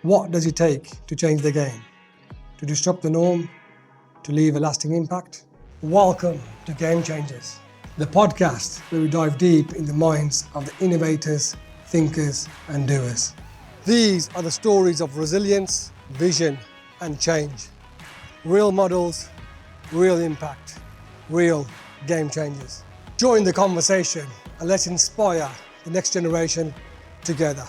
What does it take to change the game? To disrupt the norm? To leave a lasting impact? Welcome to Game Changers, the podcast where we dive deep in the minds of the innovators, thinkers, and doers. These are the stories of resilience, vision, and change. Real models, real impact, real game changers. Join the conversation and let's inspire the next generation together.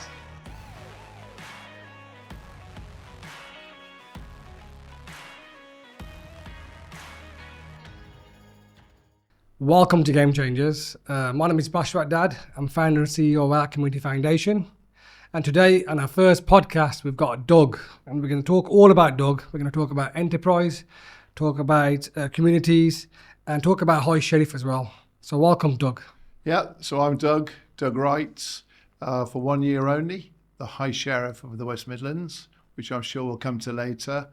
Welcome to Game Changers. My name is Basharat Dad. I'm founder and CEO of our Community Foundation. And today on our first podcast, we've got Doug. And we're going to talk all about Doug. We're going to talk about enterprise, talk about communities, and talk about High Sheriff as well. So welcome, Doug. Yeah, so I'm Doug Wright, for 1 year only, the High Sheriff of the West Midlands, which I'm sure we'll come to later.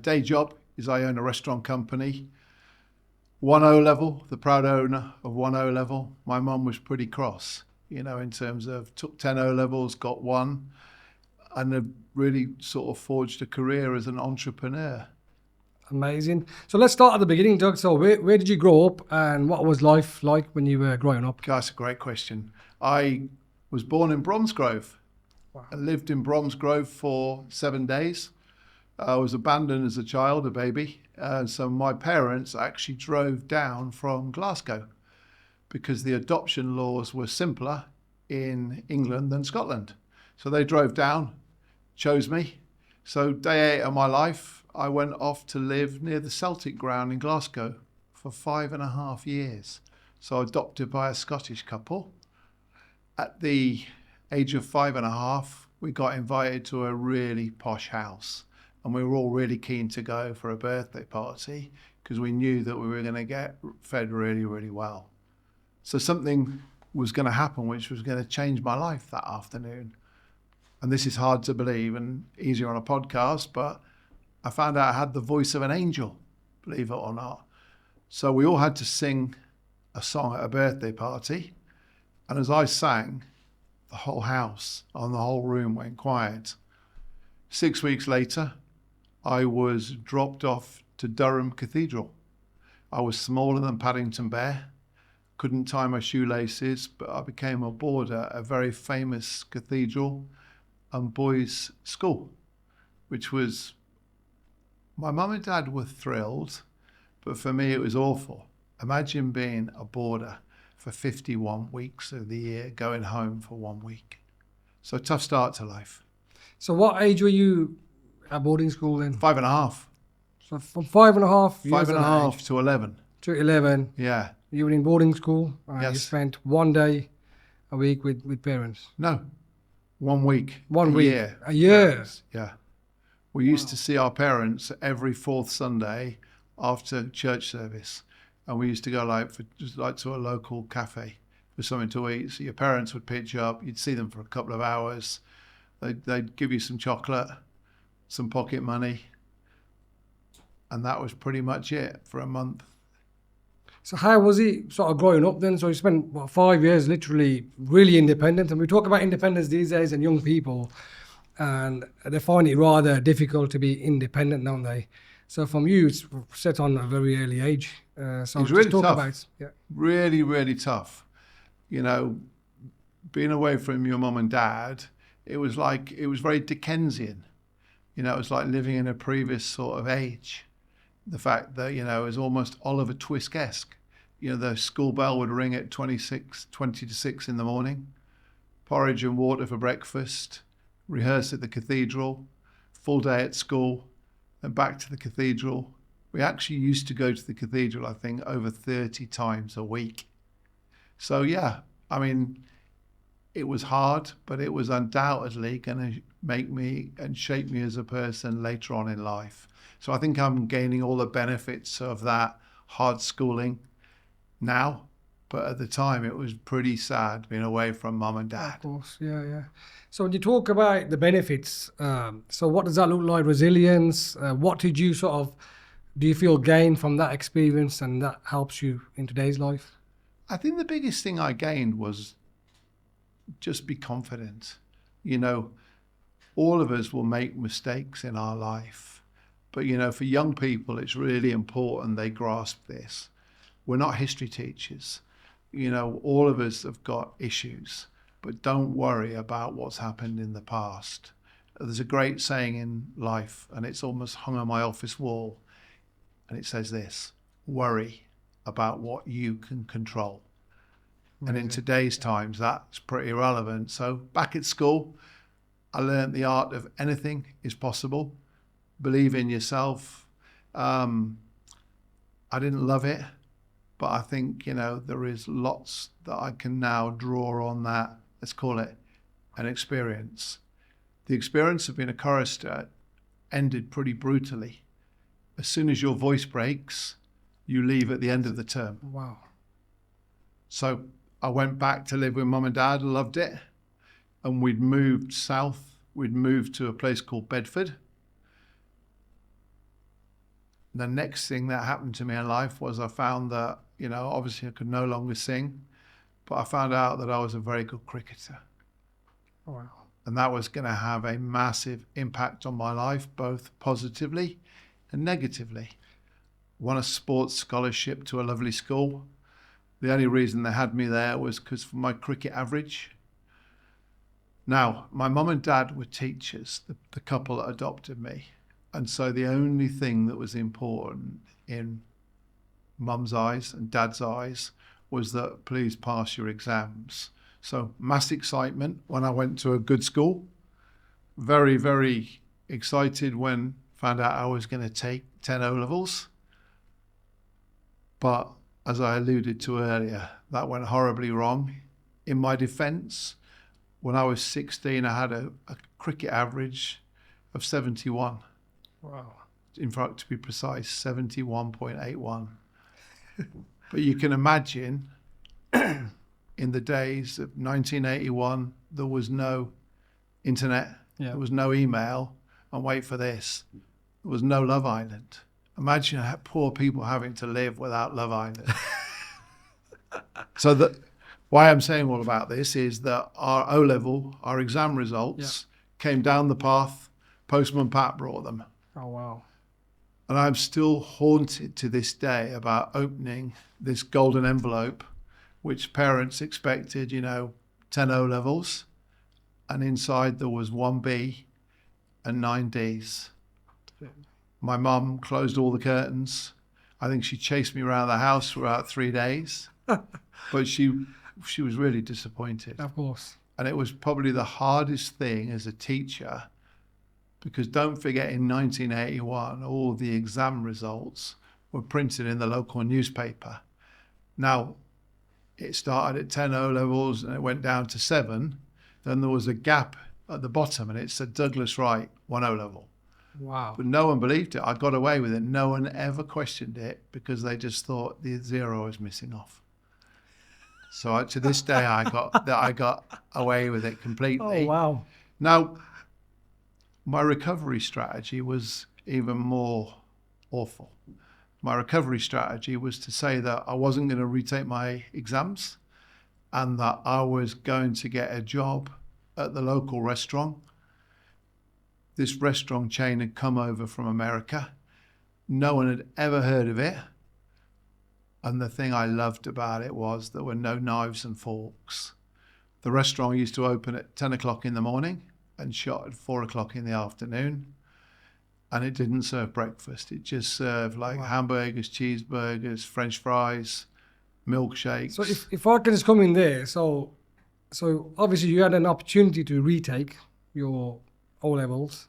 Day job is I own a restaurant company. 1O level, the proud owner of 1O level. My mum was pretty cross, in terms of took 10 O levels, got one, and have really sort of forged a career as an entrepreneur. Amazing. So let's start at the beginning, Doug. So where did you grow up and what was life like when you were growing up? That's a great question. I was born in Bromsgrove. Wow. I lived in Bromsgrove for 7 days. I was abandoned as a child, a baby. So my parents actually drove down from Glasgow because the adoption laws were simpler in England than Scotland. So they drove down, chose me. So day 8 of my life, I went off to live near the Celtic ground in Glasgow for 5.5 years. So adopted by a Scottish couple. At the age of 5.5, we got invited to a really posh house. And we were all really keen to go for a birthday party because we knew that we were going to get fed really, really well. So something was going to happen which was going to change my life that afternoon. And this is hard to believe and easier on a podcast, but I found out I had the voice of an angel, believe it or not. So we all had to sing a song at a birthday party. And as I sang, the whole house and the whole room went quiet. 6 weeks later, I was dropped off to Durham Cathedral. I was smaller than Paddington Bear, couldn't tie my shoelaces, but I became a boarder at a very famous cathedral and boys' school, which was, my mum and dad were thrilled, but for me it was awful. Imagine being a boarder for 51 weeks of the year, going home for 1 week. So tough start to life. So what age were you at boarding school then? 5.5. So from 5.5 years 5.5 to 11. To 11. Yeah. You were in boarding school and Yes. you spent 1 day a week with parents. No, 1 week. 1 week. Year. A year. Yeah. We used to see our parents every fourth Sunday after church service. And we used to go to a local cafe for something to eat. So your parents would pitch up, you'd see them for a couple of hours. They'd give you some chocolate, some pocket money. And that was pretty much it for a month. So how was it sort of growing up then? So you spent 5 years literally really independent. And we talk about independence these days and young people, and they find it rather difficult to be independent, don't they? So from you, it's set on a very early age. So It's really talk tough. about, yeah. Really, really tough. Being away from your mum and dad, it was very Dickensian. It was like living in a previous sort of age. The fact that, it was almost Oliver Twist-esque. The school bell would ring at 20 to 6 in the morning, porridge and water for breakfast, rehearse at the cathedral, full day at school, and back to the cathedral. We actually used to go to the cathedral, I think, over 30 times a week. So, yeah, it was hard, but it was undoubtedly going to make me and shape me as a person later on in life. So I think I'm gaining all the benefits of that hard schooling now, but at the time it was pretty sad being away from mum and dad. Of course, yeah. So when you talk about the benefits, so what does that look like? Resilience, what did you do you feel gain from that experience and that helps you in today's life? I think the biggest thing I gained was just be confident. all of us will make mistakes in our life. But, you know, for young people, it's really important they grasp this. We're not history teachers. You know, all of us have got issues, but don't worry about what's happened in the past. There's a great saying in life, and it's almost hung on my office wall, and it says this: worry about what you can control. And in today's times, that's pretty relevant. So back at school, I learned the art of anything is possible. Believe in yourself. I didn't love it, but I think, you know, there is lots that I can now draw on that. Let's call it an experience. The experience of being a chorister ended pretty brutally. As soon as your voice breaks, you leave at the end of the term. Wow. So I went back to live with mum and dad, loved it. And we'd moved south. We'd moved to a place called Bedford. The next thing that happened to me in life was I found that, you know, obviously I could no longer sing, but I found out that I was a very good cricketer. Oh, wow. And that was going to have a massive impact on my life, both positively and negatively. Won a sports scholarship to a lovely school. The only reason they had me there was because for my cricket average. Now, my mum and dad were teachers, the couple that adopted me. And so the only thing that was important in mum's eyes and dad's eyes was that please pass your exams. So mass excitement when I went to a good school. Very, very excited when found out I was going to take 10 O-levels. But as I alluded to earlier, that went horribly wrong. In my defence, when I was 16, I had a cricket average of 71. Wow. In fact, to be precise, 71.81. But you can imagine, in the days of 1981, there was no internet, there was no email, and wait for this, there was no Love Island. Imagine poor people having to live without Love Island. So why I'm saying all about this is that our O-level, our exam results, came down the path. Postman Pat brought them. Oh, wow. And I'm still haunted to this day about opening this golden envelope, which parents expected, you know, 10 O-levels. And inside there was 1 B and 9 Ds. My mum closed all the curtains. I think she chased me around the house for about 3 days. But she was really disappointed. Of course. And it was probably the hardest thing as a teacher, because don't forget, in 1981, all the exam results were printed in the local newspaper. Now, it started at 10 O-levels and it went down to 7. Then there was a gap at the bottom and it said Douglas Wright, 1 O-level. Wow. But no one believed it. I got away with it. No one ever questioned it because they just thought the 0 was missing off. So to this day, I got away with it completely. Oh, wow. Now, my recovery strategy was even more awful. My recovery strategy was to say that I wasn't going to retake my exams and that I was going to get a job at the local restaurant. This restaurant chain had come over from America. No one had ever heard of it. And the thing I loved about it was there were no knives and forks. The restaurant used to open at 10 o'clock in the morning and shut at 4 o'clock in the afternoon. And it didn't serve breakfast. It just served like hamburgers, cheeseburgers, French fries, milkshakes. So if I can just come in there, so obviously you had an opportunity to retake your O-levels.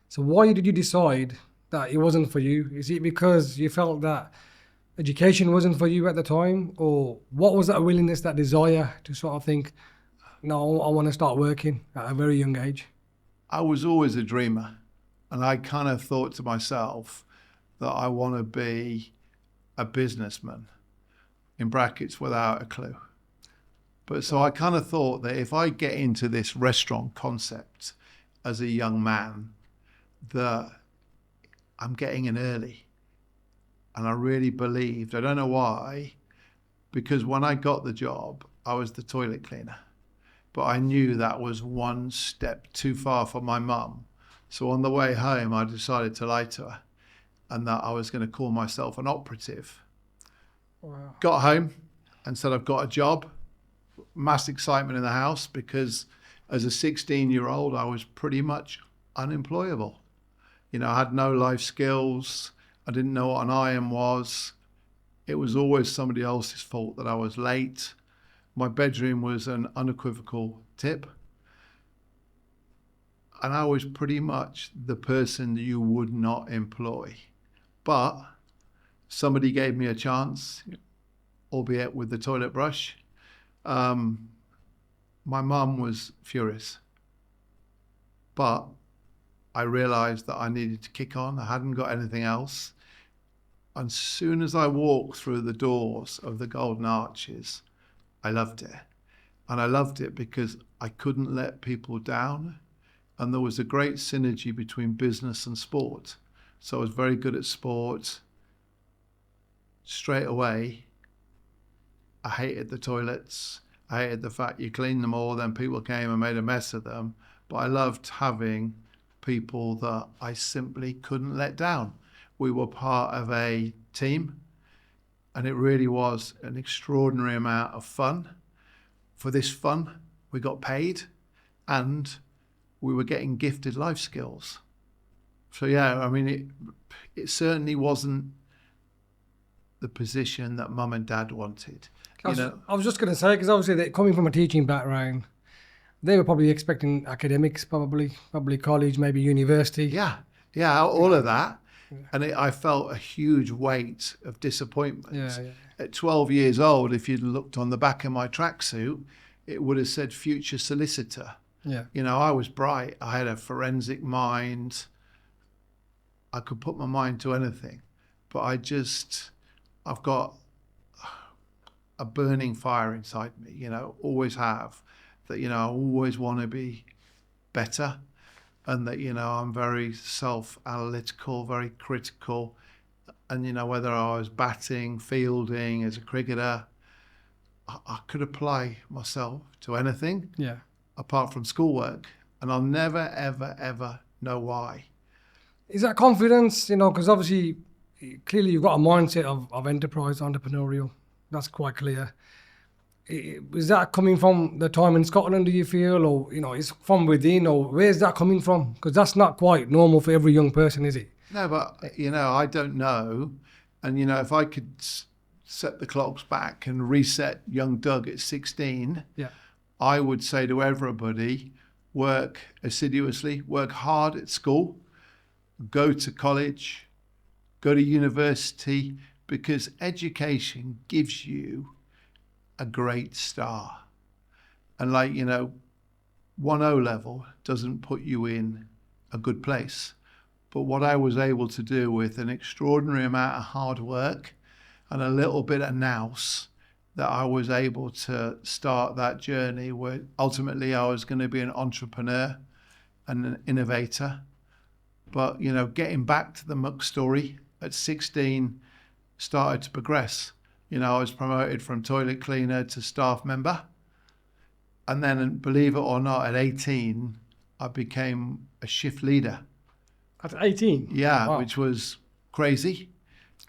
So why did you decide that it wasn't for you? Is it because you felt that education wasn't for you at the time? Or what was that willingness, that desire to sort of think, no, I want to start working at a very young age? I was always a dreamer. And I kind of thought to myself that I want to be a businessman, in brackets, without a clue. But so I kind of thought that if I get into this restaurant concept as a young man, that I'm getting in early. And I really believed, I don't know why, because when I got the job, I was the toilet cleaner. but I knew that was one step too far for my mum. So on the way home, I decided to lie to her and that I was going to call myself an operative. Wow. Got home and said I've got a job. Mass excitement in the house because as a 16-year-old, I was pretty much unemployable. You know, I had no life skills. I didn't know what an iron was. It was always somebody else's fault that I was late. My bedroom was an unequivocal tip. And I was pretty much the person that you would not employ. But somebody gave me a chance, albeit with the toilet brush. My mum was furious. But I realized that I needed to kick on. I hadn't got anything else. And as soon as I walked through the doors of the Golden Arches, I loved it. And I loved it because I couldn't let people down. And there was a great synergy between business and sport. So I was very good at sport. Straight away, I hated the toilets. I hated the fact you cleaned them all, then people came and made a mess of them. But I loved having people that I simply couldn't let down. We were part of a team, and it really was an extraordinary amount of fun. For this fun, we got paid, and we were getting gifted life skills. So yeah, I mean, it certainly wasn't the position that mum and dad wanted. I was just going to say, because obviously they're coming from a teaching background, they were probably expecting academics, probably college, maybe university. Yeah, all of that. Yeah. And I felt a huge weight of disappointment. Yeah. At 12 years old, if you'd looked on the back of my tracksuit, it would have said future solicitor. Yeah. You know, I was bright. I had a forensic mind. I could put my mind to anything. But I've got a burning fire inside me, you know, always have. That, you know, I always want to be better. And that, you know, I'm very self-analytical, very critical. And, you know, whether I was batting, fielding, as a cricketer, I could apply myself to anything. Yeah. Apart from schoolwork. And I'll never, ever, ever know why. Is that confidence, you know, because obviously, clearly you've got a mindset of enterprise, entrepreneurial. That's quite clear. Is that coming from the time in Scotland, do you feel? Or, you know, it's from within, or where's that coming from? Because that's not quite normal for every young person, is it? No, but, you know, I don't know. And, you know, if I could set the clocks back and reset young Doug at 16, yeah, I would say to everybody, work assiduously, work hard at school, go to college, go to university, because education gives you a great start. And like, you know, 1 level doesn't put you in a good place. But what I was able to do with an extraordinary amount of hard work and a little bit of nous, that I was able to start that journey where ultimately I was going to be an entrepreneur and an innovator. But, you know, getting back to the muck story, at 16, started to progress. You know, I was promoted from toilet cleaner to staff member. And then, believe it or not, at 18, I became a shift leader. At 18? Yeah, wow. Which was crazy.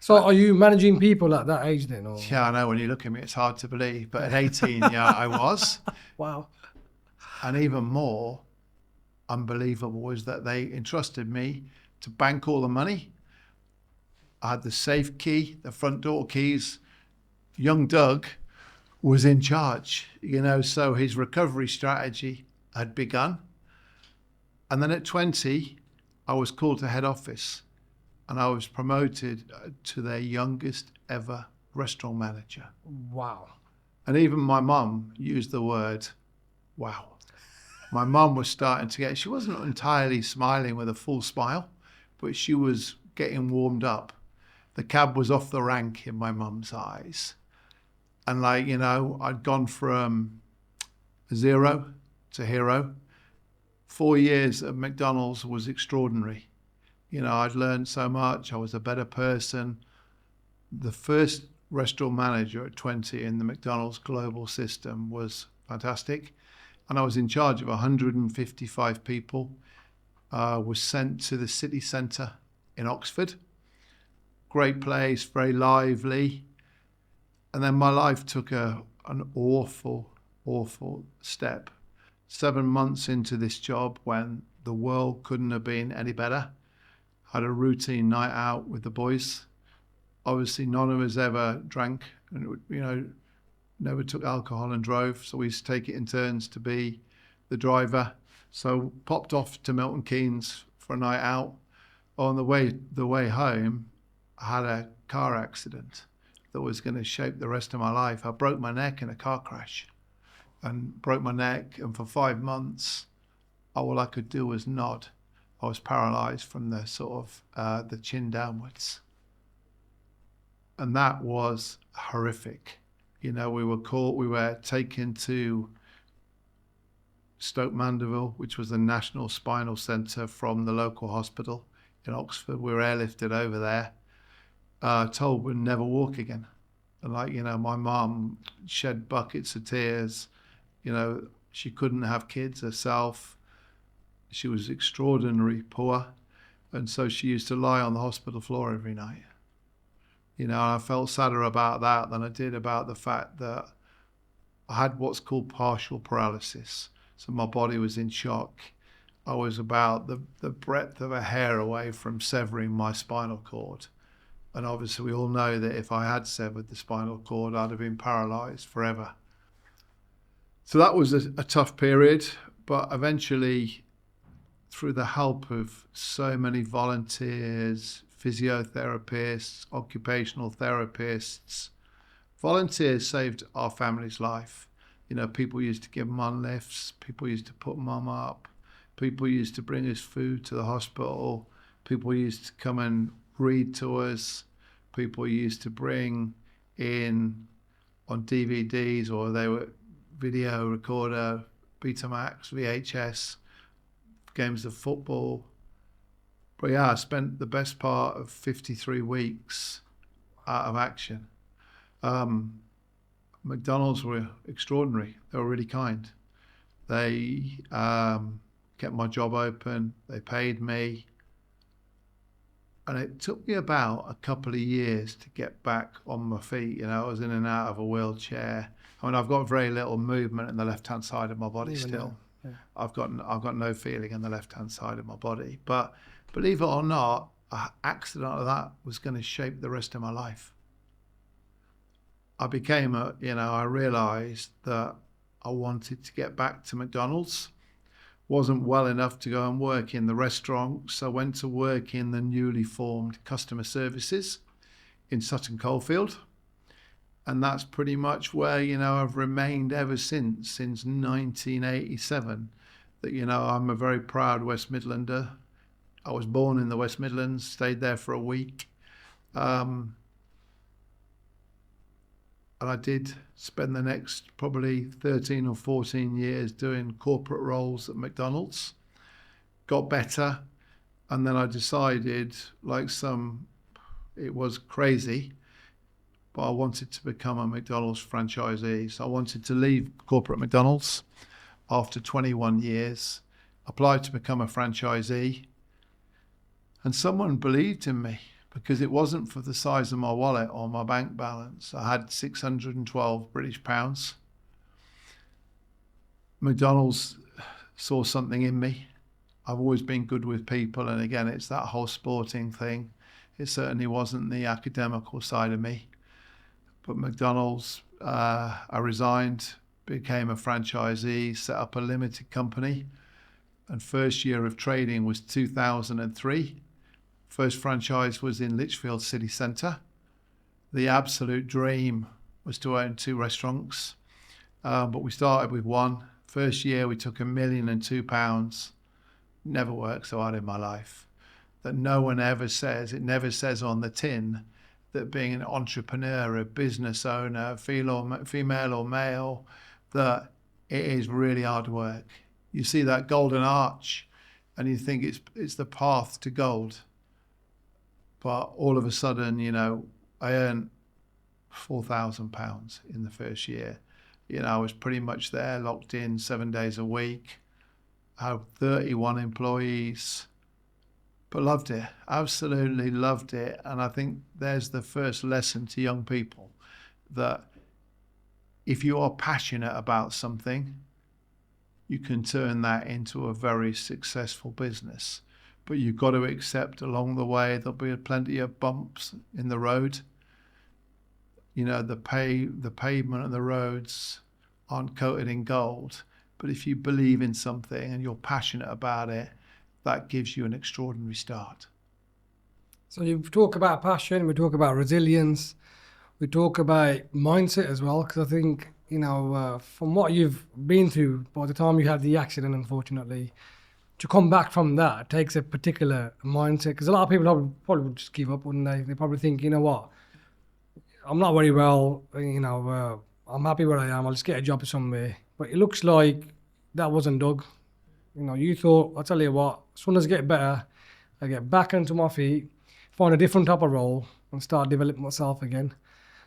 So are you managing people at that age then? Or? Yeah, I know, when you look at me, it's hard to believe. But at 18, yeah, I was. Wow. And even more unbelievable was that they entrusted me to bank all the money. I had the safe key, the front door keys. Young Doug was in charge, you know, so his recovery strategy had begun. And then at 20, I was called to head office and I was promoted to their youngest ever restaurant manager. Wow. And even my mum used the word, wow. My mum was starting to she wasn't entirely smiling with a full smile, but she was getting warmed up. The cab was off the rank in my mum's eyes. And like, you know, I'd gone from 0 to hero. 4 years at McDonald's was extraordinary. You know, I'd learned so much. I was a better person. The first restaurant manager at 20 in the McDonald's global system was fantastic. and I was in charge of 155 people. Was sent to the city centre in Oxford. Great place, very lively. And then my life took an awful, awful step. 7 months into this job, when the world couldn't have been any better, I had a routine night out with the boys. Obviously, none of us ever drank, and never took alcohol and drove. So we used to take it in turns to be the driver. So popped off to Milton Keynes for a night out. On the way home, I had a car accident that was going to shape the rest of my life. I broke my neck in a car crash, and broke my neck. And for 5 months, all I could do was nod. I was paralysed from the sort of the chin downwards, and that was horrific. We were taken to Stoke Mandeville, which was the National Spinal Centre from the local hospital in Oxford. We were airlifted over there, told we'd never walk again. And my mum shed buckets of tears. She couldn't have kids herself. She was extraordinarily poor. And so she used to lie on the hospital floor every night. I felt sadder about that than I did about the fact that I had what's called partial paralysis. So my body was in shock. I was about the breadth of a hair away from severing my spinal cord. And obviously we all know that if I had severed the spinal cord, I'd have been paralysed forever. So that was a tough period, but eventually, through the help of so many volunteers, physiotherapists, occupational therapists, volunteers saved our family's life. People used to give mum lifts, people used to put mum up, people used to bring us food to the hospital, people used to come and read to us, people used to bring in on DVDs, or they were video recorder, Betamax, VHS, games of football. But yeah, I spent the best part of 53 weeks out of action. McDonald's were extraordinary. They were really kind. They kept my job open. They paid me. And it took me about a couple of years to get back on my feet. I was in and out of a wheelchair. I've got very little movement in the left-hand side of my body still. Yeah. I've got no feeling in the left-hand side of my body. But believe it or not, an accident like that was going to shape the rest of my life. I realised that I wanted to get back to McDonald's. Wasn't well enough to go and work in the restaurant, so I went to work in the newly formed customer services in Sutton Coldfield. And that's pretty much where, I've remained ever since 1987. That, I'm a very proud West Midlander. I was born in the West Midlands, stayed there for a week. And I did spend the next probably 13 or 14 years doing corporate roles at McDonald's. Got better. And then I decided, it was crazy, but I wanted to become a McDonald's franchisee. So I wanted to leave corporate McDonald's after 21 years, applied to become a franchisee. And someone believed in me, because it wasn't for the size of my wallet or my bank balance. I had 612 British pounds. McDonald's saw something in me. I've always been good with people, and again, it's that whole sporting thing. It certainly wasn't the academical side of me. But McDonald's, I resigned, became a franchisee, set up a limited company, and first year of trading was 2003. First franchise was in Lichfield City Centre. The absolute dream was to own 2 restaurants, but we started with 1. First year we took £1,002,002. Never worked so hard in my life. That no one ever says, it never says on the tin that being an entrepreneur, a business owner, female or male, that it is really hard work. You see that golden arch and you think it's the path to gold. But all of a sudden, I earned £4,000 in the first year. I was pretty much there, locked in 7 days a week. I had 31 employees, but loved it, absolutely loved it. And I think there's the first lesson to young people, that if you are passionate about something, you can turn that into a very successful business. But you've got to accept along the way there'll be plenty of bumps in the road. The pavement and the roads aren't coated in gold. But if you believe in something and you're passionate about it, that gives you an extraordinary start. So you talk about passion, we talk about resilience, we talk about mindset as well, because I think, from what you've been through, by the time you had the accident, unfortunately, to come back from that takes a particular mindset, because a lot of people probably would just give up, wouldn't they? They probably think, you know what, I'm not very well, I'm happy where I am, I'll just get a job somewhere. But it looks like that wasn't Doug. You thought, I'll tell you what, as soon as I get better, I get back onto my feet, find a different type of role and start developing myself again.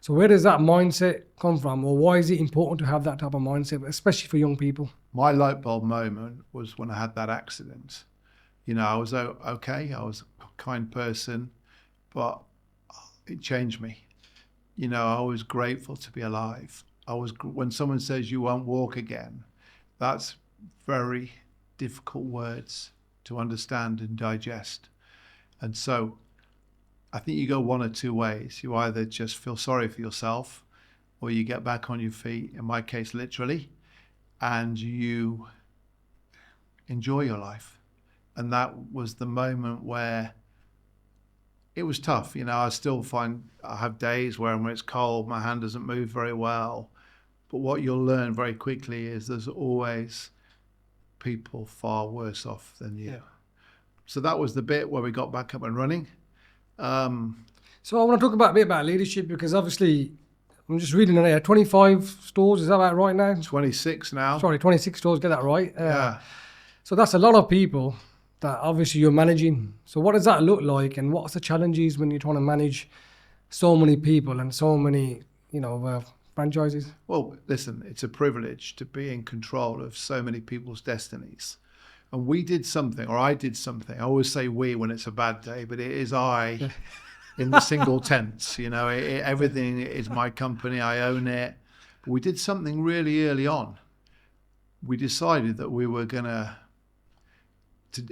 So where does that mindset come from, or why is it important to have that type of mindset, especially for young people? My light bulb moment was when I had that accident. I was okay, I was a kind person, but it changed me. I was grateful to be alive. When someone says you won't walk again, that's very difficult words to understand and digest. And so I think you go one or two ways. You either just feel sorry for yourself, or you get back on your feet, in my case, literally, and you enjoy your life. And that was the moment where it was tough. I still find I have days where when it's cold, my hand doesn't move very well. But what you'll learn very quickly is there's always people far worse off than you. Yeah. So that was the bit where we got back up and running. So I want to talk a bit about leadership, because obviously I'm just reading it here, 25 stores, is that about right now? 26 now. Sorry, 26 stores, get that right? Yeah. So that's a lot of people that obviously you're managing. So what does that look like, and what's the challenges when you're trying to manage so many people and so many, franchises? Well, listen, it's a privilege to be in control of so many people's destinies. And we did something, or I did something. I always say we when it's a bad day, but it is I in the single tense. Everything is my company. I own it. But we did something really early on. We decided that we were going to,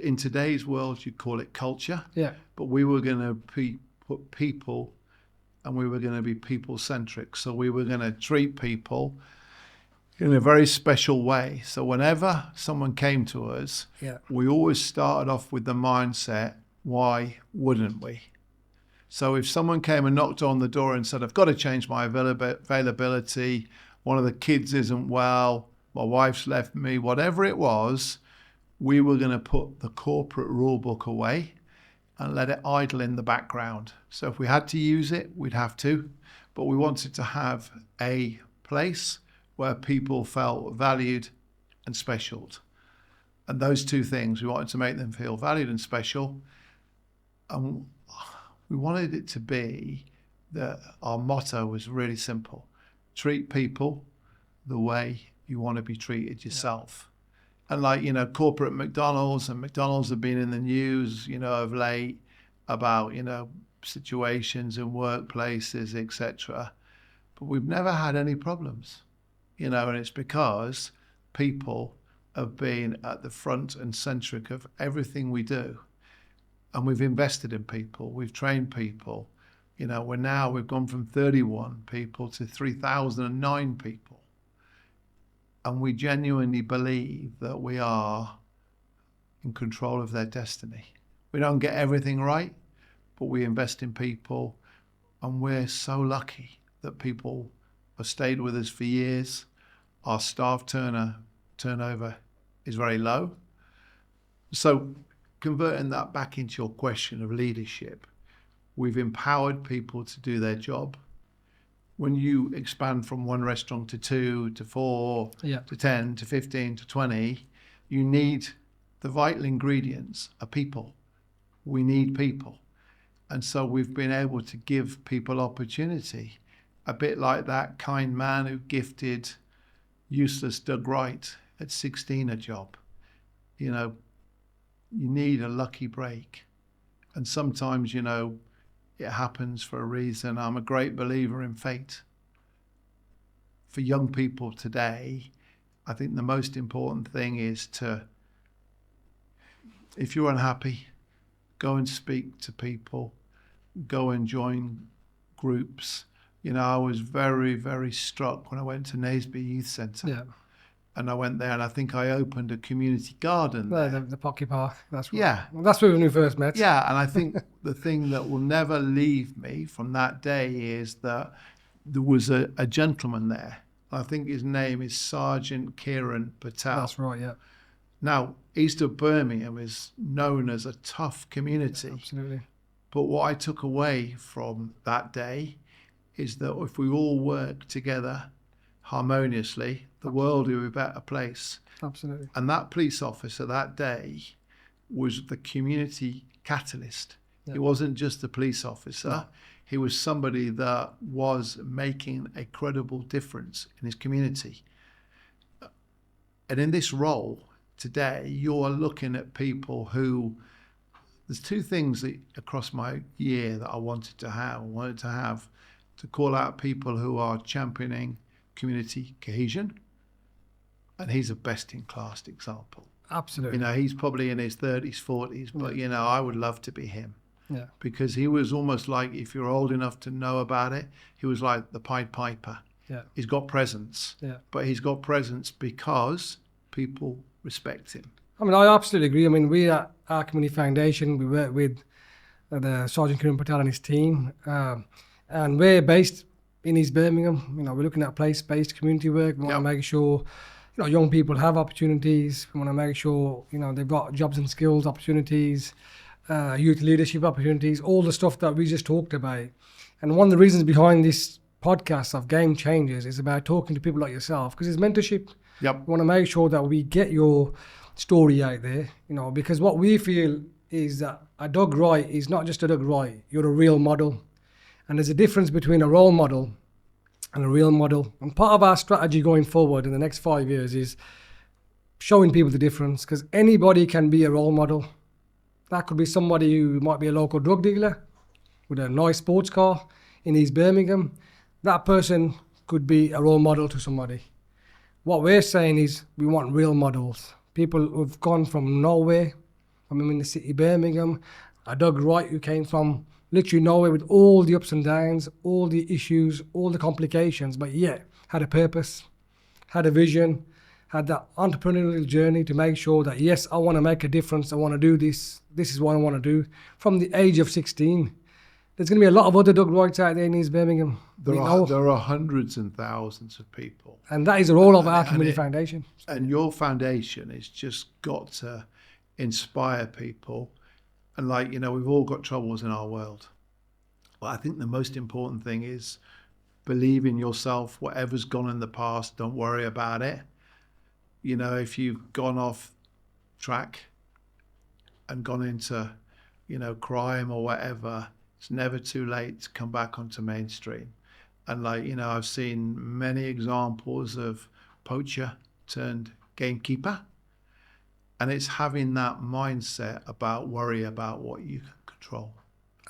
in today's world, you'd call it culture. Yeah. But we were going to put people, and we were going to be people-centric. So we were going to treat people in a very special way. So whenever someone came to us, we always started off with the mindset, why wouldn't we? So if someone came and knocked on the door and said, I've got to change my availability, one of the kids isn't well, my wife's left me, whatever it was, we were going to put the corporate rule book away and let it idle in the background. So if we had to use it, we'd have to, but we wanted to have a place where people felt valued and special. And those two things, we wanted to make them feel valued and special. And we wanted it to be that our motto was really simple. Treat people the way you want to be treated yourself. And corporate McDonald's have been in the news, of late about, situations in workplaces, etc. But we've never had any problems. And it's because people have been at the front and centric of everything we do. And we've invested in people, we've trained people. We've gone from 31 people to 3,009 people. And we genuinely believe that we are in control of their destiny. We don't get everything right, but we invest in people. And we're so lucky that people have stayed with us for years. Our staff turnover is very low. So converting that back into your question of leadership, we've empowered people to do their job. When you expand from one restaurant to 2 to 4 to 10 to 15 to 20, you need the vital ingredients are people. We need people. And so we've been able to give people opportunity, a bit like that kind man who gifted useless Doug Wright at 16 a job. You know, you need a lucky break. And sometimes, you know, it happens for a reason. I'm a great believer in fate. For young people today, I think the most important thing is to, if you're unhappy, go and speak to people, go and join groups. You know, I was very, very struck when I went to Naseby Youth Centre. Yeah. And I went there and I think I opened a community garden there. The Pocky Park. That's right. Yeah. Well, that's where we first met. Yeah, and I think the thing that will never leave me from that day is that there was a gentleman there. I think his name is Sergeant Kieran Patel. That's right, yeah. Now, East of Birmingham is known as a tough community. Absolutely. But what I took away from that day is that if we all work together harmoniously, the world will be a better place. Absolutely. And that police officer that day was the community catalyst. Yeah. He wasn't just a police officer. No. He was somebody that was making a credible difference in his community. And in this role today, you're looking at people who, there's two things that across my year that I wanted to have. I wanted to call out people who are championing community cohesion. And he's a best-in-class example. Absolutely. You know, he's probably in his 30s, 40s, but, you know, I would love to be him. Yeah. Because he was almost like, if you're old enough to know about it, he was like the Pied Piper. Yeah. He's got presence. Yeah. But he's got presence because people respect him. I mean, I absolutely agree. I mean, we at our community foundation, we work with the Sergeant Kieran Patel and his team, and we're based in East Birmingham. You know, we're looking at place-based community work. We want to make sure, you know, young people have opportunities. We want to make sure, you know, they've got jobs and skills opportunities, youth leadership opportunities, all the stuff that we just talked about. And one of the reasons behind this podcast of Game Changers is about talking to people like yourself, because it's mentorship. Yep. We want to make sure that we get your story out there, you know, because what we feel is that a Doug Wright is not just a Doug Wright, you're a real model. And there's a difference between a role model and a real model. And part of our strategy going forward in the next 5 years is showing people the difference, because anybody can be a role model. That could be somebody who might be a local drug dealer with a nice sports car in East Birmingham. That person could be a role model to somebody. What we're saying is we want real models. People who've gone from nowhere, from in the city of Birmingham, a Doug Wright who came from literally nowhere with all the ups and downs, all the issues, all the complications, but yet had a purpose, had a vision, had that entrepreneurial journey to make sure that, yes, I want to make a difference, I want to do this, this is what I want to do. From the age of 16, there's going to be a lot of other Doug Wrights out there in East Birmingham. There are hundreds and thousands of people. And that is the role of our community foundation. And your foundation has just got to inspire people. And like, you know, we've all got troubles in our world. But I think the most important thing is believe in yourself. Whatever's gone in the past, don't worry about it. You know, if you've gone off track and gone into, you know, crime or whatever, it's never too late to come back onto mainstream. And like, you know, I've seen many examples of poacher turned gamekeeper. And it's having that mindset about worry about what you can control.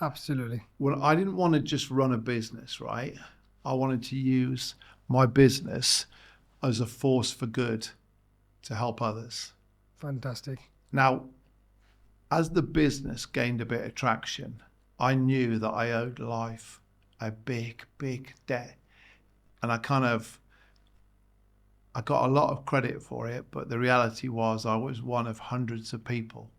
Absolutely. Well, I didn't want to just run a business, right? I wanted to use my business as a force for good to help others. Fantastic. Now, as the business gained a bit of traction, I knew that I owed life a big, big debt. And I got a lot of credit for it, but the reality was I was one of hundreds of people.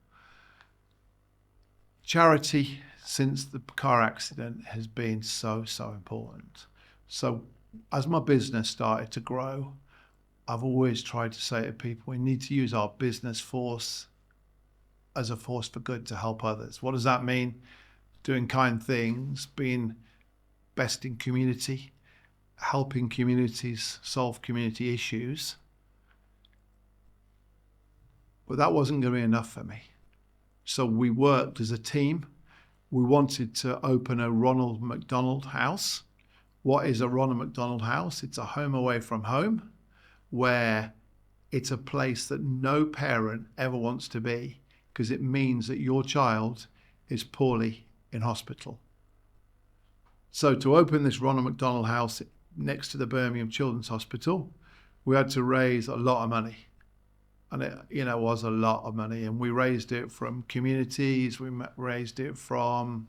Charity, since the car accident, has been so, so important. So as my business started to grow, I've always tried to say to people, we need to use our business force as a force for good to help others. What does that mean? Doing kind things, being best in community, helping communities solve community issues. But that wasn't going to be enough for me. So we worked as a team. We wanted to open a Ronald McDonald House. What is a Ronald McDonald House? It's a home away from home where it's a place that no parent ever wants to be, because it means that your child is poorly in hospital. So to open this Ronald McDonald House next to the Birmingham Children's Hospital, we had to raise a lot of money. And it, was a lot of money. And we raised it from communities, we raised it from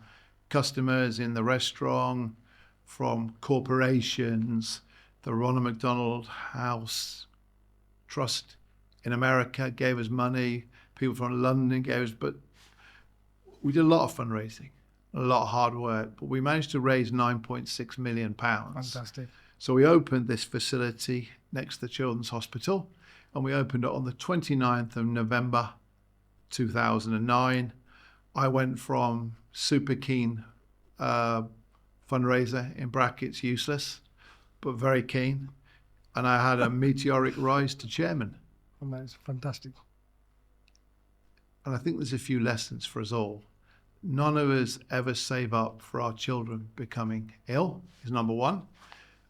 customers in the restaurant, from corporations. The Ronald McDonald House Trust in America gave us money. People from London gave us, but we did a lot of fundraising, a lot of hard work, but we managed to raise £9.6 million. Fantastic. So we opened this facility next to the Children's Hospital, and we opened it on the 29th of November 2009. I went from super keen fundraiser, in brackets useless, but very keen, and I had a meteoric rise to chairman. And that's fantastic. And I think there's a few lessons for us all. None of us ever save up for our children becoming ill, is number one.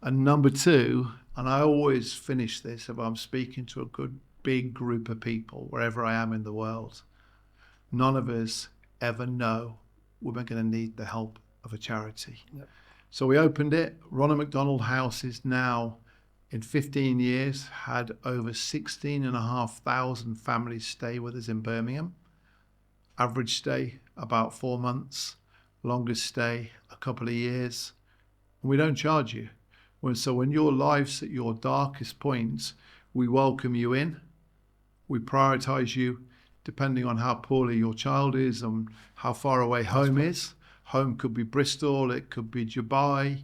And number two, and I always finish this if I'm speaking to a good big group of people, wherever I am in the world, none of us ever know when we're going to need the help of a charity. Yep. So we opened it. Ronald McDonald House is now, in 15 years, had over 16,500 families stay with us in Birmingham. Average stay about 4 months, longest stay a couple of years. And we don't charge you. So when your life's at your darkest points, we welcome you in. We prioritize you depending on how poorly your child is and how far away home is. Home could be Bristol, it could be Dubai,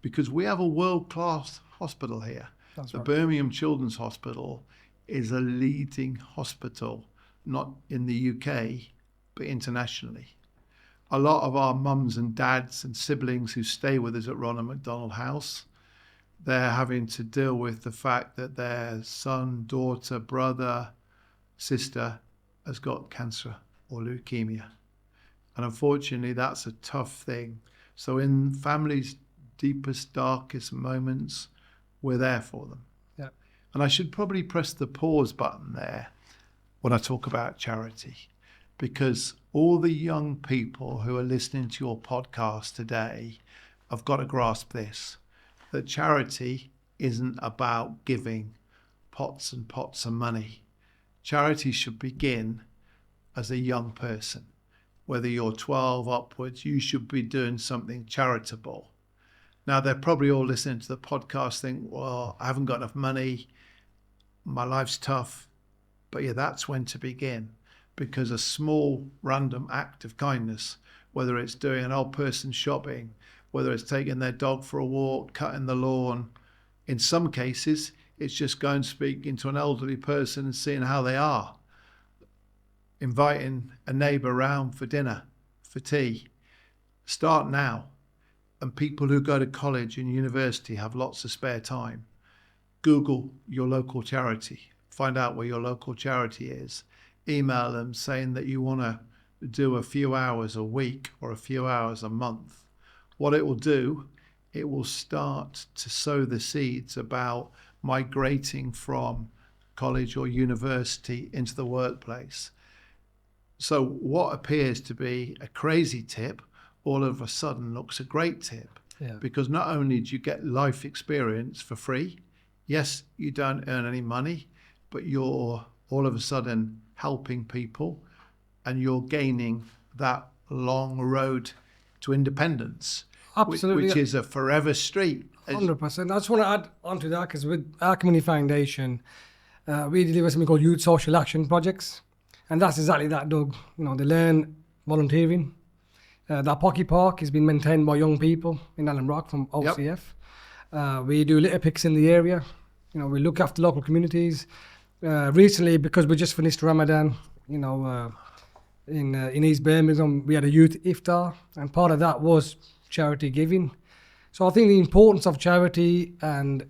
because we have a world-class hospital here. That's the right. Birmingham Children's Hospital is a leading hospital, not in the UK, but internationally. A lot of our mums and dads and siblings who stay with us at Ronald McDonald House, they're having to deal with the fact that their son, daughter, brother, sister has got cancer or leukemia. And unfortunately, that's a tough thing. So in families' deepest, darkest moments, we're there for them. Yeah. And I should probably press the pause button there when I talk about charity, because all the young people who are listening to your podcast today have got to grasp this, that charity isn't about giving pots and pots of money. Charity should begin as a young person. Whether you're 12 upwards, you should be doing something charitable. Now, they're probably all listening to the podcast think, well, I haven't got enough money, my life's tough. But yeah, that's when to begin, because a small random act of kindness, whether it's doing an old person shopping, whether it's taking their dog for a walk, cutting the lawn, in some cases, it's just going speaking to an elderly person and seeing how they are. Inviting a neighbour round for dinner, for tea. Start now. And people who go to college and university have lots of spare time. Google your local charity. Find out where your local charity is. Email them saying that you want to do a few hours a week or a few hours a month. What it will do, it will start to sow the seeds about migrating from college or university into the workplace. So what appears to be a crazy tip all of a sudden looks a great tip. Yeah. Because not only do you get life experience for free, yes, you don't earn any money, but you're all of a sudden helping people and you're gaining that long road to independence. Absolutely. Which is a forever street. 100%. I just want to add on to that, because with our community foundation, we deliver something called youth social action projects. And that's exactly that, Doug. They learn volunteering. That Pocky Park has been maintained by young people in Allen Rock from OCF. Yep. We do litter picks in the area. We look after local communities. Recently, because we just finished Ramadan, in East Birmingham, we had a youth iftar, and part of that was charity giving. So I think the importance of charity and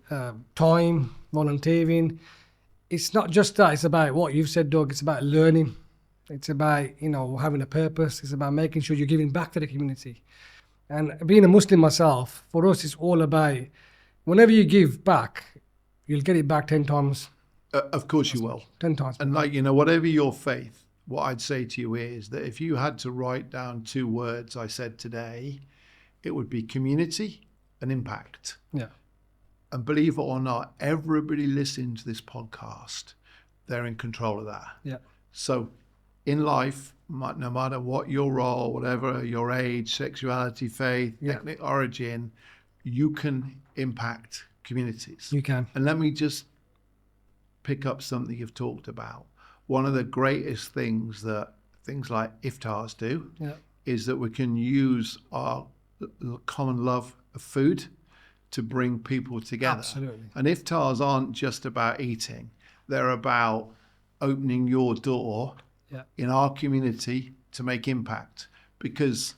time, volunteering, it's not just that, it's about what you've said, Doug, it's about learning. It's about, having a purpose. It's about making sure you're giving back to the community. And being a Muslim myself, for us, it's all about, whenever you give back, you'll get it back 10 times. Of course you will. 10 times. And whatever your faith, what I'd say to you is that if you had to write down 2 words I said today, it would be community and impact. Yeah. And believe it or not, everybody listening to this podcast, they're in control of that. Yeah. So in life, no matter what your role, whatever your age, sexuality, faith, ethnic origin, you can impact communities. You can. And let me just pick up something you've talked about. One of the greatest things that things like iftars do is that we can use our common love of food to bring people together. Absolutely. And iftars aren't just about eating. They're about opening your door in our community to make impact. Because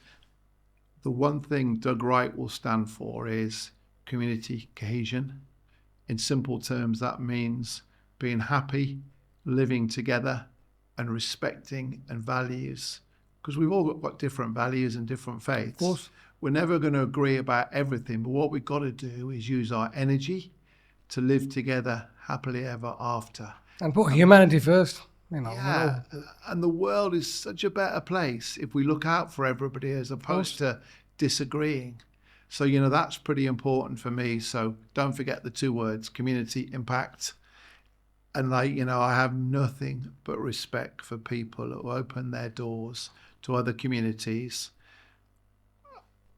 the one thing Doug Wright will stand for is community cohesion. In simple terms, that means being happy, living together, and respecting and values. Because we've all got different values and different faiths. Of course. We're never going to agree about everything, but what we've got to do is use our energy to live together happily ever after. And put humanity first. And the world is such a better place if we look out for everybody as opposed to disagreeing. So, that's pretty important for me. So don't forget the 2 words, community, impact. And I have nothing but respect for people who open their doors to other communities.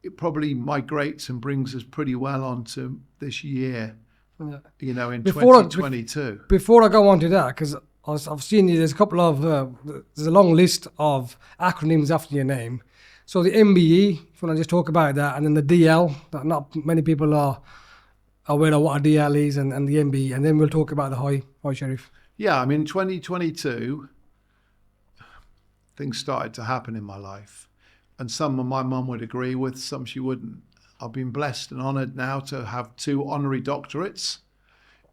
It probably migrates and brings us pretty well onto this year, in 2022. Before I go on to that, because I've seen there's a couple of, there's a long list of acronyms after your name. So the MBE, if you want to just talk about that, and then the DL, that not many people are aware of what a DL is, and the MBE, and then we'll talk about the high sheriff. Yeah, 2022, things started to happen in my life. And some my mum would agree with, some she wouldn't. I've been blessed and honoured now to have 2 honorary doctorates.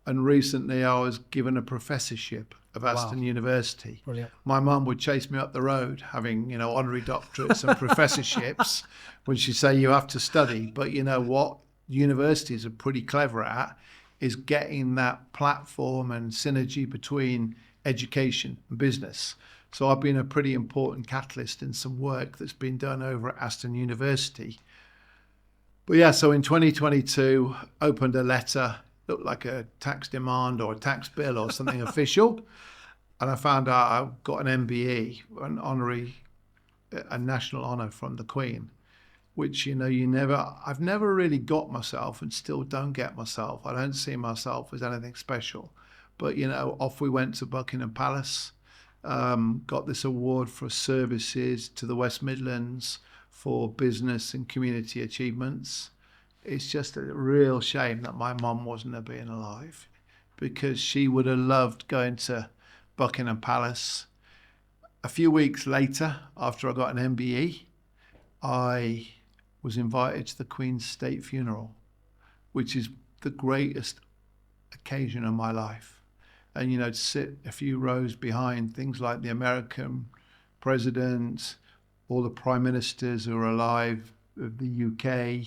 And recently I was given a professorship of Aston University. Brilliant. My mum would chase me up the road having, honorary doctorates and professorships when she'd say you have to study. But you know what universities are pretty clever at is getting that platform and synergy between education and business. So I've been a pretty important catalyst in some work that's been done over at Aston University. But so in 2022, opened a letter, looked like a tax demand or a tax bill or something official. And I found out I've got an MBE, a national honour from the Queen, which, I've never really got myself and still don't get myself. I don't see myself as anything special. But, off we went to Buckingham Palace. Got this award for services to the West Midlands for business and community achievements. It's just a real shame that my mum wasn't being alive, because she would have loved going to Buckingham Palace. A few weeks later, after I got an MBE, I was invited to the Queen's state funeral, which is the greatest occasion of my life. And, to sit a few rows behind things like the American president, all the prime ministers who are alive of the UK,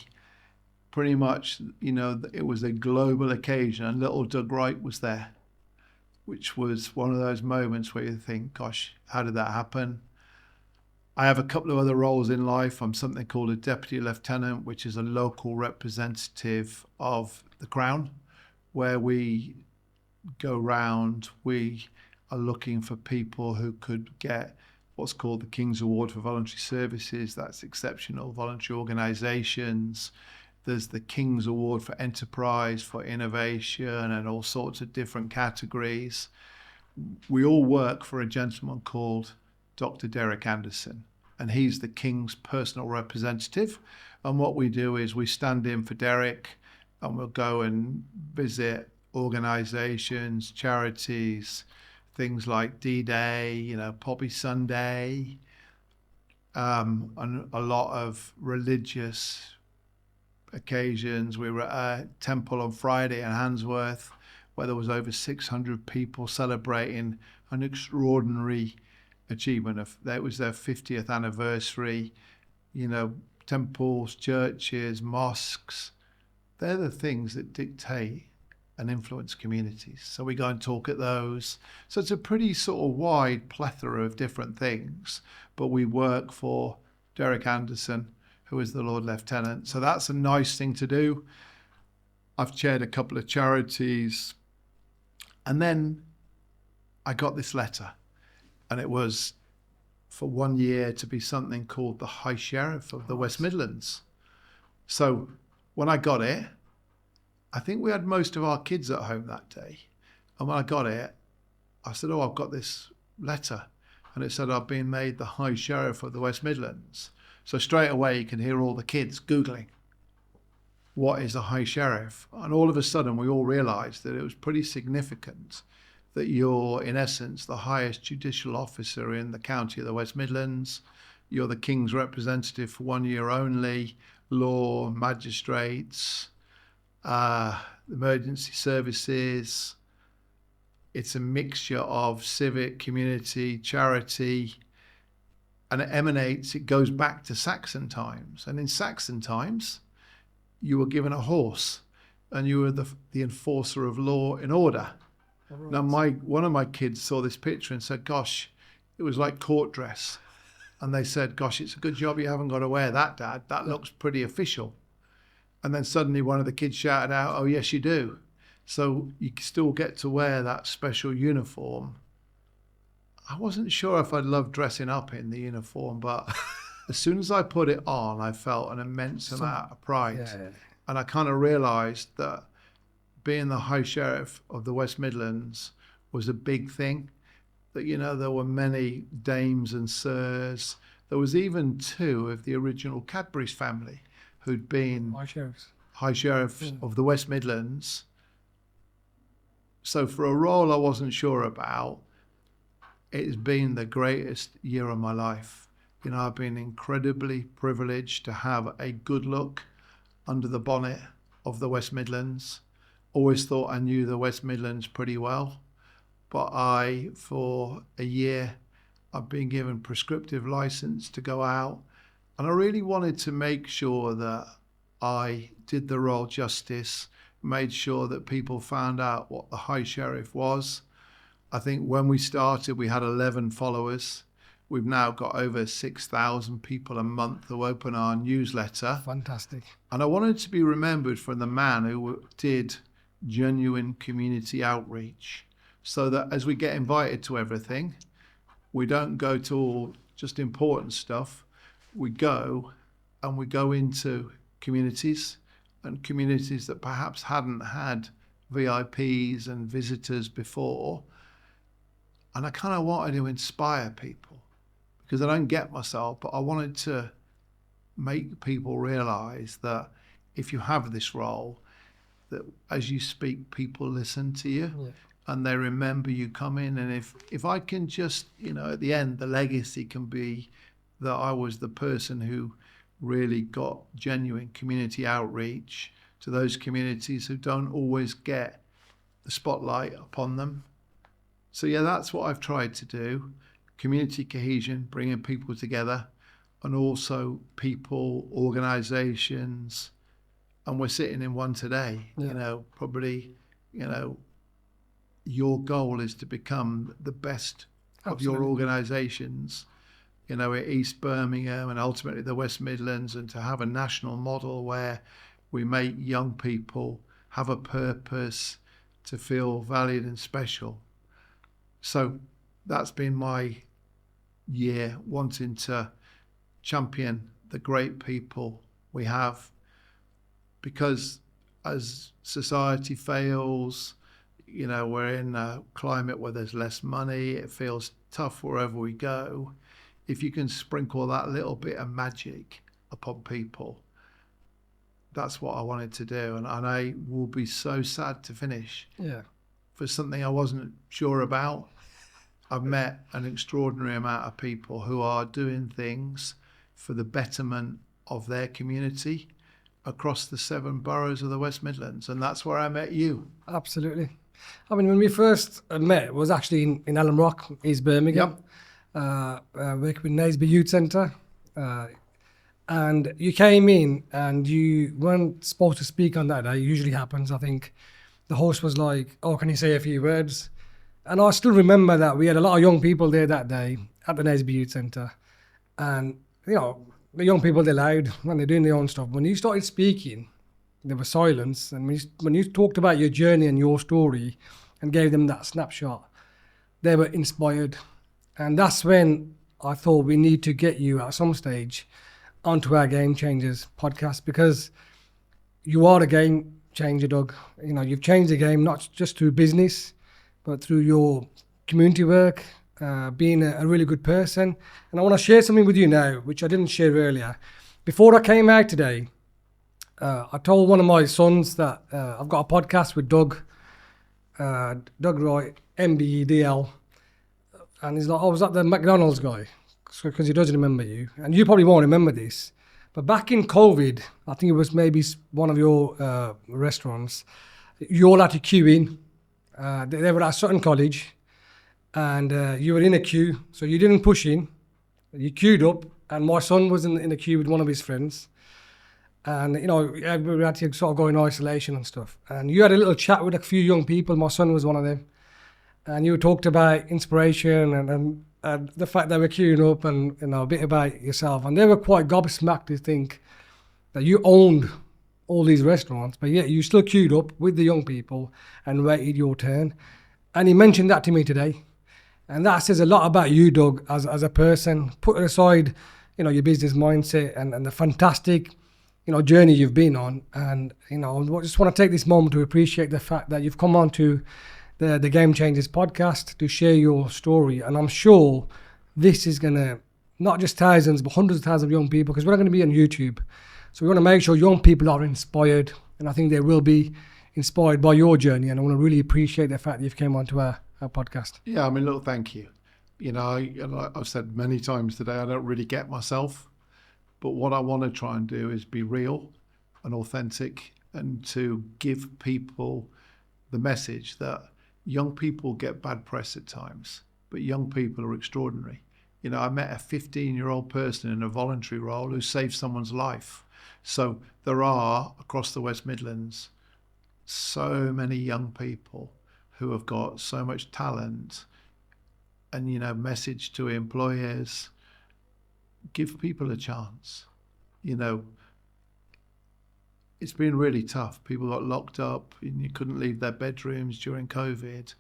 pretty much, it was a global occasion. And little Doug Wright was there, which was one of those moments where you think, gosh, how did that happen? I have a couple of other roles in life. I'm something called a deputy lieutenant, which is a local representative of the Crown, where we go round. We are looking for people who could get what's called the King's Award for Voluntary Services. That's exceptional voluntary organisations. There's the King's Award for Enterprise, for Innovation, and all sorts of different categories. We all work for a gentleman called Dr. Derek Anderson, and he's the King's personal representative. And what we do is we stand in for Derek, and we'll go and visit organisations, charities, things like D-Day, Poppy Sunday, and a lot of religious occasions. We were at a temple on Friday in Handsworth, where there was over 600 people celebrating an extraordinary achievement. That was their 50th anniversary. Temples, churches, mosques, they're the things that dictate and influence communities. So we go and talk at those. So it's a pretty sort of wide plethora of different things, but we work for Derek Anderson, who is the Lord Lieutenant. So that's a nice thing to do. I've chaired a couple of charities. And then I got this letter, and it was for 1 year to be something called the High Sheriff of the West Midlands. So when I got it, I think we had most of our kids at home that day. And when I got it, I said, oh, I've got this letter. And it said, I've been made the High Sheriff of the West Midlands. So straight away, you can hear all the kids Googling, what is a High Sheriff? And all of a sudden, we all realised that it was pretty significant that you're, in essence, the highest judicial officer in the county of the West Midlands. You're the King's representative for 1 year only, law, magistrates, emergency services. It's a mixture of civic, community, charity, and it goes back to Saxon times. And in Saxon times, you were given a horse and you were the enforcer of law and order. Right. Now, one of my kids saw this picture and said, gosh, it was like court dress. And they said, gosh, it's a good job you haven't got to wear that, Dad. That looks pretty official. And then suddenly one of the kids shouted out, oh, yes, you do. So you still get to wear that special uniform. I wasn't sure if I'd love dressing up in the uniform, but as soon as I put it on, I felt an immense amount of pride. Yeah. And I kind of realised that being the High Sheriff of the West Midlands was a big thing. That, you know, there were many dames and sirs. There was even 2 of the original Cadbury's family who'd been High Sheriffs of the West Midlands. So for a role I wasn't sure about, it's been the greatest year of my life. You know, I've been incredibly privileged to have a good look under the bonnet of the West Midlands. Always thought I knew the West Midlands pretty well, but for a year, I've been given prescriptive license to go out, and I really wanted to make sure that I did the role justice, made sure that people found out what the High Sheriff was. I think when we started, we had 11 followers. We've now got over 6,000 people a month who open our newsletter. Fantastic. And I wanted to be remembered for the man who did genuine community outreach, so that as we get invited to everything, we don't go to all just important stuff. We go into communities, and communities that perhaps hadn't had VIPs and visitors before. And I kind of wanted to inspire people, because I don't get myself, but I wanted to make people realize that if you have this role, that as you speak, people listen to you. Yeah. And they remember you come in. And if I can just, you know, at the end, the legacy can be that I was the person who really got genuine community outreach to those communities who don't always get the spotlight upon them. So yeah, that's what I've tried to do. Community cohesion, bringing people together, and also people, organizations, and we're sitting in one today. Yeah. You know, probably, you know, your goal is to become the best of your organizations, you know, at East Birmingham and ultimately the West Midlands, and to have a national model where we make young people have a purpose, to feel valued and special. So that's been my year, wanting to champion the great people we have, because as society fails, you know, we're in a climate where there's less money, it feels tough wherever we go. If you can sprinkle that little bit of magic upon people, that's what I wanted to do. And I will be so sad to finish for something I wasn't sure about. I've met an extraordinary amount of people who are doing things for the betterment of their community across the 7 boroughs of the West Midlands. And that's where I met you. Absolutely. I mean, when we first met, it was actually in Allen Rock, East Birmingham. Yep. Working with Naseby Youth Centre. And you came in and you weren't supposed to speak on that day. It usually happens, I think. the host was like, "Oh, can you say a few words?" And I still remember that we had a lot of young people there that day at the Nesby Youth Centre. And, the young people, they're loud when they're doing their own stuff. When you started speaking, there was silence. And when you talked about your journey and your story and gave them that snapshot, they were inspired. And that's when I thought we need to get you at some stage onto our Game Changers podcast, because you are a game changer, Doug. You've changed the game, not just through business, but through your community work, being a really good person. And I want to share something with you now, which I didn't share earlier. Before I came out today, I told one of my sons that I've got a podcast with Doug Wright, MBEDL. And he's like, "Oh, was that the McDonald's guy?" Because he doesn't remember you. And you probably won't remember this. But back in COVID, I think it was maybe one of your restaurants, you all had to queue in. They were at Sutton College, and you were in a queue, so you didn't push in. You queued up, and my son was in a queue with one of his friends. And, we had to sort of go in isolation and stuff. And you had a little chat with a few young people. My son was one of them. And you talked about inspiration and the fact that we're queuing up, and a bit about yourself. And they were quite gobsmacked to think that you owned all these restaurants, but yet you still queued up with the young people and waited your turn. And he mentioned that to me today. And that says a lot about you, Doug, as a person. Put aside, your business mindset and the fantastic, journey you've been on. And, I just want to take this moment to appreciate the fact that you've come on to the Game Changers podcast to share your story. And I'm sure this is going to, not just thousands, but hundreds of thousands of young people, because we're not going to be on YouTube. So we want to make sure young people are inspired, and I think they will be inspired by your journey. And I want to really appreciate the fact that you've came onto our podcast. Yeah, look, thank you. I've said many times today, I don't really get myself, but what I want to try and do is be real and authentic, and to give people the message that young people get bad press at times, but young people are extraordinary. I met a 15-year-old person in a voluntary role who saved someone's life. So there are, across the West Midlands, so many young people who have got so much talent. And, message to employers, give people a chance. It's been really tough. People got locked up and you couldn't leave their bedrooms during COVID.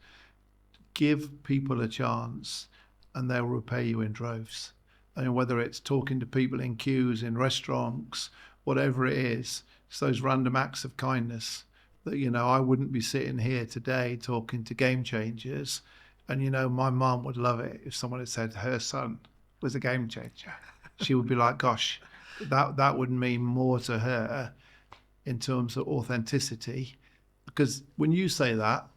Give people a chance and they'll repay you in droves. Whether it's talking to people in queues, in restaurants, whatever it is, it's those random acts of kindness that, I wouldn't be sitting here today talking to Game Changers. And, my mum would love it if someone had said her son was a game changer. She would be like, gosh, that would mean more to her in terms of authenticity. Because when you say that,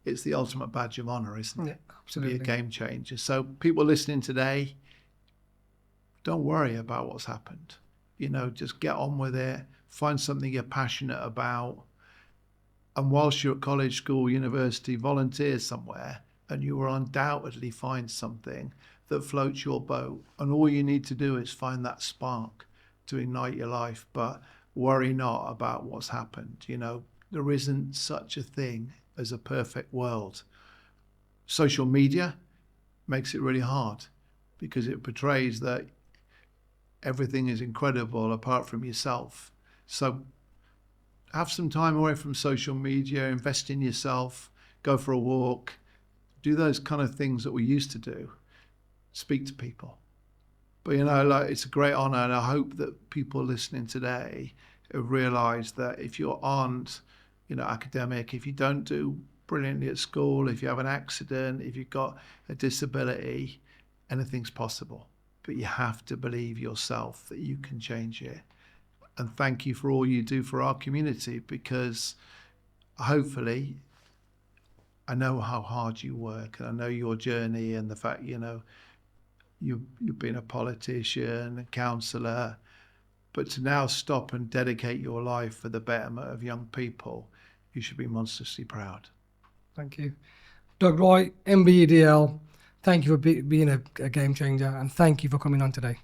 it's the ultimate badge of honour, isn't it? Yeah, absolutely. To be a game changer. So people listening today, don't worry about what's happened. Just get on with it. Find something you're passionate about. And whilst you're at college, school, university, volunteer somewhere, and you will undoubtedly find something that floats your boat. And all you need to do is find that spark to ignite your life. But worry not about what's happened. There isn't such a thing as a perfect world. Social media makes it really hard because it portrays that everything is incredible apart from yourself. So have some time away from social media, invest in yourself, go for a walk, do those kind of things that we used to do, speak to people. But it's a great honor, and I hope that people listening today have realized that if you aren't, academic, if you don't do brilliantly at school, if you have an accident, if you've got a disability, anything's possible. But you have to believe yourself that you can change it. And thank you for all you do for our community, because hopefully I know how hard you work, and I know your journey and the fact, you've been a politician, a councillor, but to now stop and dedicate your life for the betterment of young people, you should be monstrously proud. Thank you. Doug Wright, MBEDL, thank you for being a game changer, and thank you for coming on today.